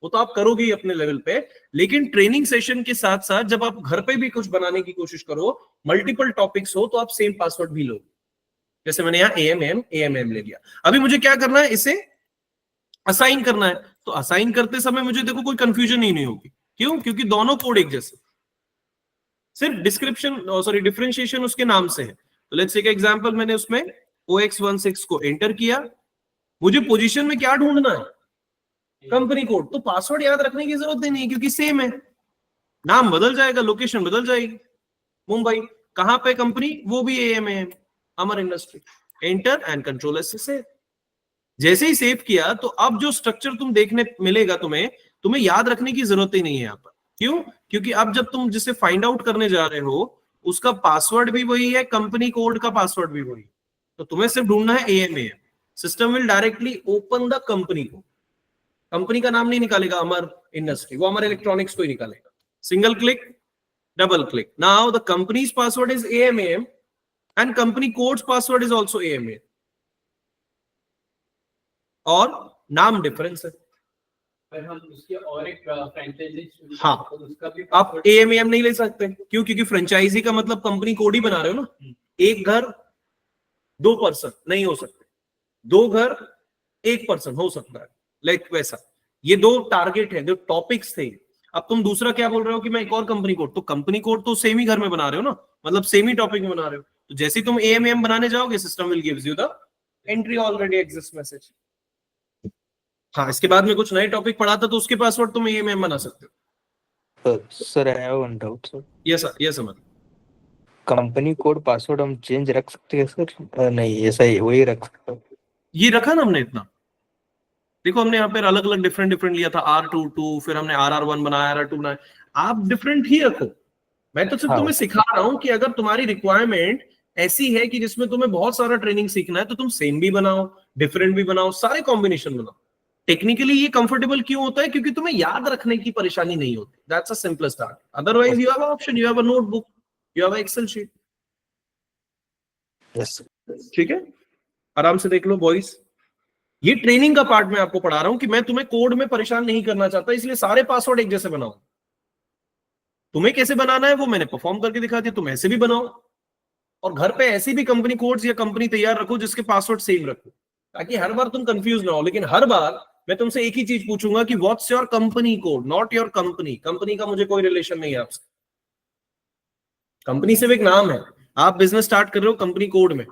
वो तो आप करोगे ही अपने लेवल पे। लेकिन ट्रेनिंग सेशन के साथ साथ जब आप घर पे भी कुछ बनाने की कोशिश करो, मल्टीपल टॉपिक्स हो, तो आप सेम पासवर्ड भी लो। जैसे मैंने यहाँ AMM ले लिया। अभी मुझे क्या करना है, इसे असाइन करना है। तो असाइन करते समय मुझे देखो कोई कंफ्यूजन ही नहीं होगी, क्यों, क्योंकि दोनों कोड एक जैसे, सिर्फ डिफरेंशिएशन उसके नाम से है। तो लेट्स टेक एग्जांपल, मैंने उसमें OX16 को एंटर किया, मुझे पोजीशन में क्या ढूंढना है, कंपनी कोड। तो पासवर्ड याद रखने की जरूरत ही नहीं क्योंकि सेम है, नाम बदल जाएगा, लोकेशन बदल जाएगी, मुंबई, कहां पे कंपनी, वो भी AMAM, Amar industry, enter and control S से सेव। जैसे ही सेव किया तो अब जो स्ट्रक्चर तुम देखने मिलेगा तुम्हें याद रखने की जरूरत ही नहीं है यहाँ पर। क्यों, क्योंकि अब जब तुम जिसे फाइंड आउट करने जा रहे हो उसका पासवर्ड भी वही है, कंपनी कोड का पासवर्ड भी वही, तो तुम्हें सिर्फ ढूंढना है AMAM। System will directly open the company को, कंपनी का नाम नहीं निकालेगा अमर इंडस्ट्री, वो अमर इलेक्ट्रॉनिक्स को ही निकालेगा। Single click, double click, now the companies password is AMAM and company codes password is also AMAM, और नाम डिफरेंस है। पर हम उसके और एक फ्रेंचाइजी, हाँ, तो उसका भी आप AMAM नहीं ले सकते, क्यों, क्योंकि फ्रेंचाइजी का मतलब कंपनी कोड ही बना रहे हो ना। एक घर 2 पर्सन नहीं हो सकते, 2 घर 1 पर्सन हो सकता है, लाइक वैसा। ये 2 टारगेट है, 2 टॉपिक्स थे। अब तुम दूसरा क्या बोल रहे हो कि मैं एक और कंपनी कोड, तो कंपनी कोड तो सेम ही घर में बना रहे हो ना, मतलब सेम ही टॉपिक में बना रहे हो। तो जैसे तुम AMAM बनाने जाओगे, system will gives you the entry already exist message. हाँ, इसके बाद में कुछ नए टॉपिक पढ़ाता तो उसके पासवर्ड तुम AMAM बना सकते हो। Sir I have one doubt sir. Yes sir, yes sir. Company code password हम चेंज रख सकते हैं सर? नहीं, ऐसा ही वही रख सकते हैं। ये रखा ना हमने इतना, देखो हमने यहाँ पे अलग अलग डिफरेंट लिया था, R22, फिर हमने RR1 बनाया, RR2 बनाया, आप डिफरेंट ही रखो। मैं तो सिर्फ तुम्हें सिखा रहा हूं कि अगर तुम्हारी रिक्वायरमेंट ऐसी है कि जिसमें तुम्हें बहुत सारा ट्रेनिंग सीखना है, तो तुम सेम भी बनाओ, डिफरेंट भी बनाओ, सारे कॉम्बिनेशन बनाओ। टेक्निकली ये कंफर्टेबल क्यों होता है? क्योंकि तुम्हें याद रखने की परेशानी नहीं होती. That's a simplest start. Otherwise you have option, you have a notebook, you have Excel sheet. Yes ठीक है, आराम से देख लो बॉयज. ये ट्रेनिंग का पार्ट मैं आपको पढ़ा रहा हूं कि मैं तुम्हें कोड में परेशान नहीं करना चाहता, इसलिए सारे पासवर्ड एक जैसे बनाओ. तुम्हें कैसे बनाना है वो मैंने परफॉर्म करके दिखा दिया, तुम ऐसे भी बनाओ. और घर पे ऐसी भी कंपनी कोड्स या कंपनी तैयार रखो जिसके पासवर्ड सेम रखो, ताकि हर बार तुम कंफ्यूज ना हो. लेकिन हर बार मैं तुमसे एक ही चीज पूछूंगा कि what's your company code, not your company. Company का मुझे कोई रिलेशन नहीं है आपसे. कंपनी सिर्फ एक नाम है. आप बिजनेस स्टार्ट कर रहे हो कंपनी कोड में.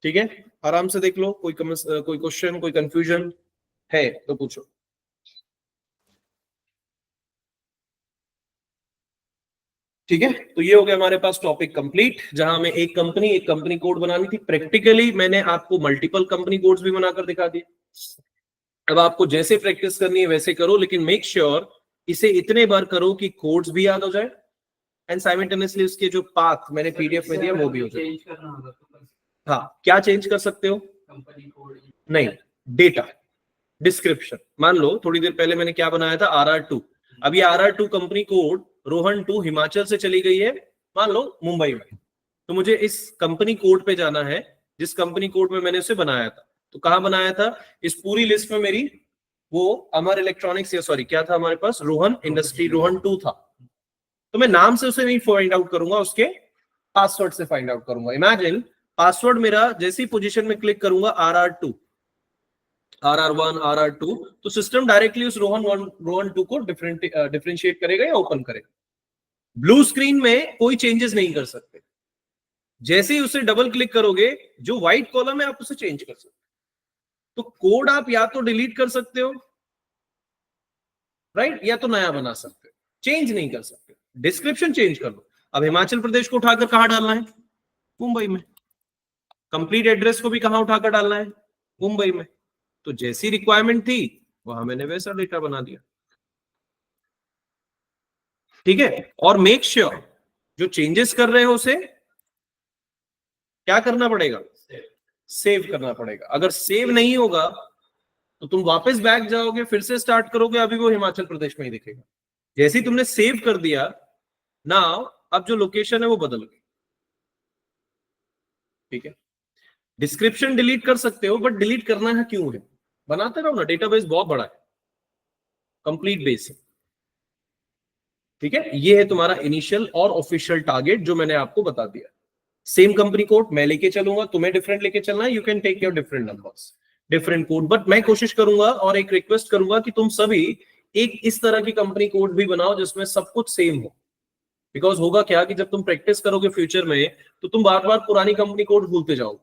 ठीक है, आराम से देख लो. कोई क्वेश्चन, कोई कंफ्यूजन है तो पूछो. ठीक है, तो ये हो गया हमारे पास टॉपिक कंप्लीट, जहां हमें एक कंपनी कोड बनानी थी. प्रैक्टिकली मैंने आपको मल्टीपल कंपनी कोड्स भी बनाकर दिखा दिए. अब आपको जैसे प्रैक्टिस करनी है वैसे करो, लेकिन मेक श्योर इसे इतने बार करो कि कोड्स भी याद हो जाए एंड साइमल्टेनियसली उसके जो पाथ मैंने पीडीएफ में दिया वो भी हो जाए. चेंज करना होगा तो हाँ, क्या चेंज कर सकते हो? Company code. नहीं, डेटा, डिस्क्रिप्शन. मान लो थोड़ी देर पहले मैंने क्या बनाया था, RR2. अब ये RR2 company code Rohan 2 Himachal से चली गई है मान लो मुंबई में. तो मुझे इस कंपनी कोड पे जाना है जिस कंपनी कोड में मैंने उसे बनाया था. तो कहां बनाया था? इस पूरी लिस्ट में मेरी वो अमर इलेक्ट्रॉनिक्स, या सॉरी क्या था हमारे पास, रोहन इंडस्ट्री, रोहन 2 था. तो मैं नाम से उसे नहीं फाइंड आउट करूंगा, उसके पासवर्ड से फाइंड आउट करूंगा. इमेजिन पासवर्ड मेरा जैसी पोजीशन में क्लिक करूंगा RR2, RR1, RR2, तो सिस्टम डायरेक्टली उस रोहन 2 को डिफरेंशिएट करेगा या ओपन करेगा. ब्लू स्क्रीन में कोई चेंजेस नहीं कर सकते. जैसे ही उसे डबल क्लिक करोगे जो व्हाइट कॉलम है आप उसे चेंज कर सकते हो. तो कोड आप या तो डिलीट कर सकते हो, राइट, या तो नया बना सकते हो. चेंज नहीं कर सकते. डिस्क्रिप्शन चेंज कर लो. अब हिमाचल प्रदेश को उठाकर कहां डालना है? मुंबई में. कंप्लीट एड्रेस को भी कहां उठाकर डालना है? मुंबई में. तो जैसी रिक्वायरमेंट थी वहां मैंने वैसा डेटा बना दिया. ठीक है, और मेक श्योर जो चेंजेस कर रहे हो उसे क्या करना पड़ेगा? सेव करना पड़ेगा. अगर सेव नहीं होगा तो तुम वापस बैक जाओगे, फिर से स्टार्ट करोगे, अभी वो हिमाचल प्रदेश में ही दिखेगा. जैसे ही तुमने सेव कर दिया, नाउ अब जो लोकेशन है वो बदल गई. ठीक है, डिस्क्रिप्शन डिलीट कर सकते हो, बट डिलीट करना है क्यों है? बनाते रहो ना, डेटाबेस बहुत बड़ा है, कंप्लीट बेस है. ठीक है, ये है तुम्हारा इनिशियल और ऑफिशियल टारगेट जो मैंने आपको बता दिया. सेम कंपनी कोड मैं लेके चलूंगा, तुम्हें डिफरेंट लेके चलना है. You can take your different numbers, different code, but मैं कोशिश करूंगा और एक रिक्वेस्ट करूंगा कि तुम सभी एक इस तरह की कंपनी कोड भी बनाओ जिसमें सब कुछ सेम हो. बिकॉज होगा क्या कि जब तुम प्रैक्टिस करोगे फ्यूचर में तो तुम बार बार पुरानी कंपनी कोड भूलते जाओगे,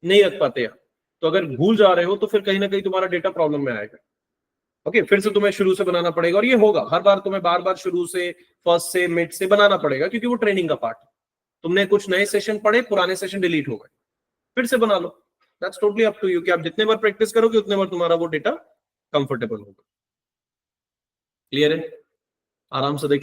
नहीं रख पाते यार. तो अगर भूल जा रहे हो तो फिर कहीं ना कहीं तुम्हारा डेटा प्रॉब्लम में आएगा. ओके, फिर से तुम्हें शुरू से बनाना पड़ेगा, और ये होगा हर बार तुम्हें बार बार शुरू से, फर्स्ट से, मिड से बनाना पड़ेगा, क्योंकि वो ट्रेनिंग का पार्ट है. तुमने कुछ नए सेशन पढ़े, पुराने सेशन डिलीट हो गए, फिर से बना लो. That's totally up to you कि आप जितने बार प्रैक्टिस करोगे उतने बार तुम्हारा वो डेटा कंफर्टेबल होगा. क्लियर है? आराम से देखिए.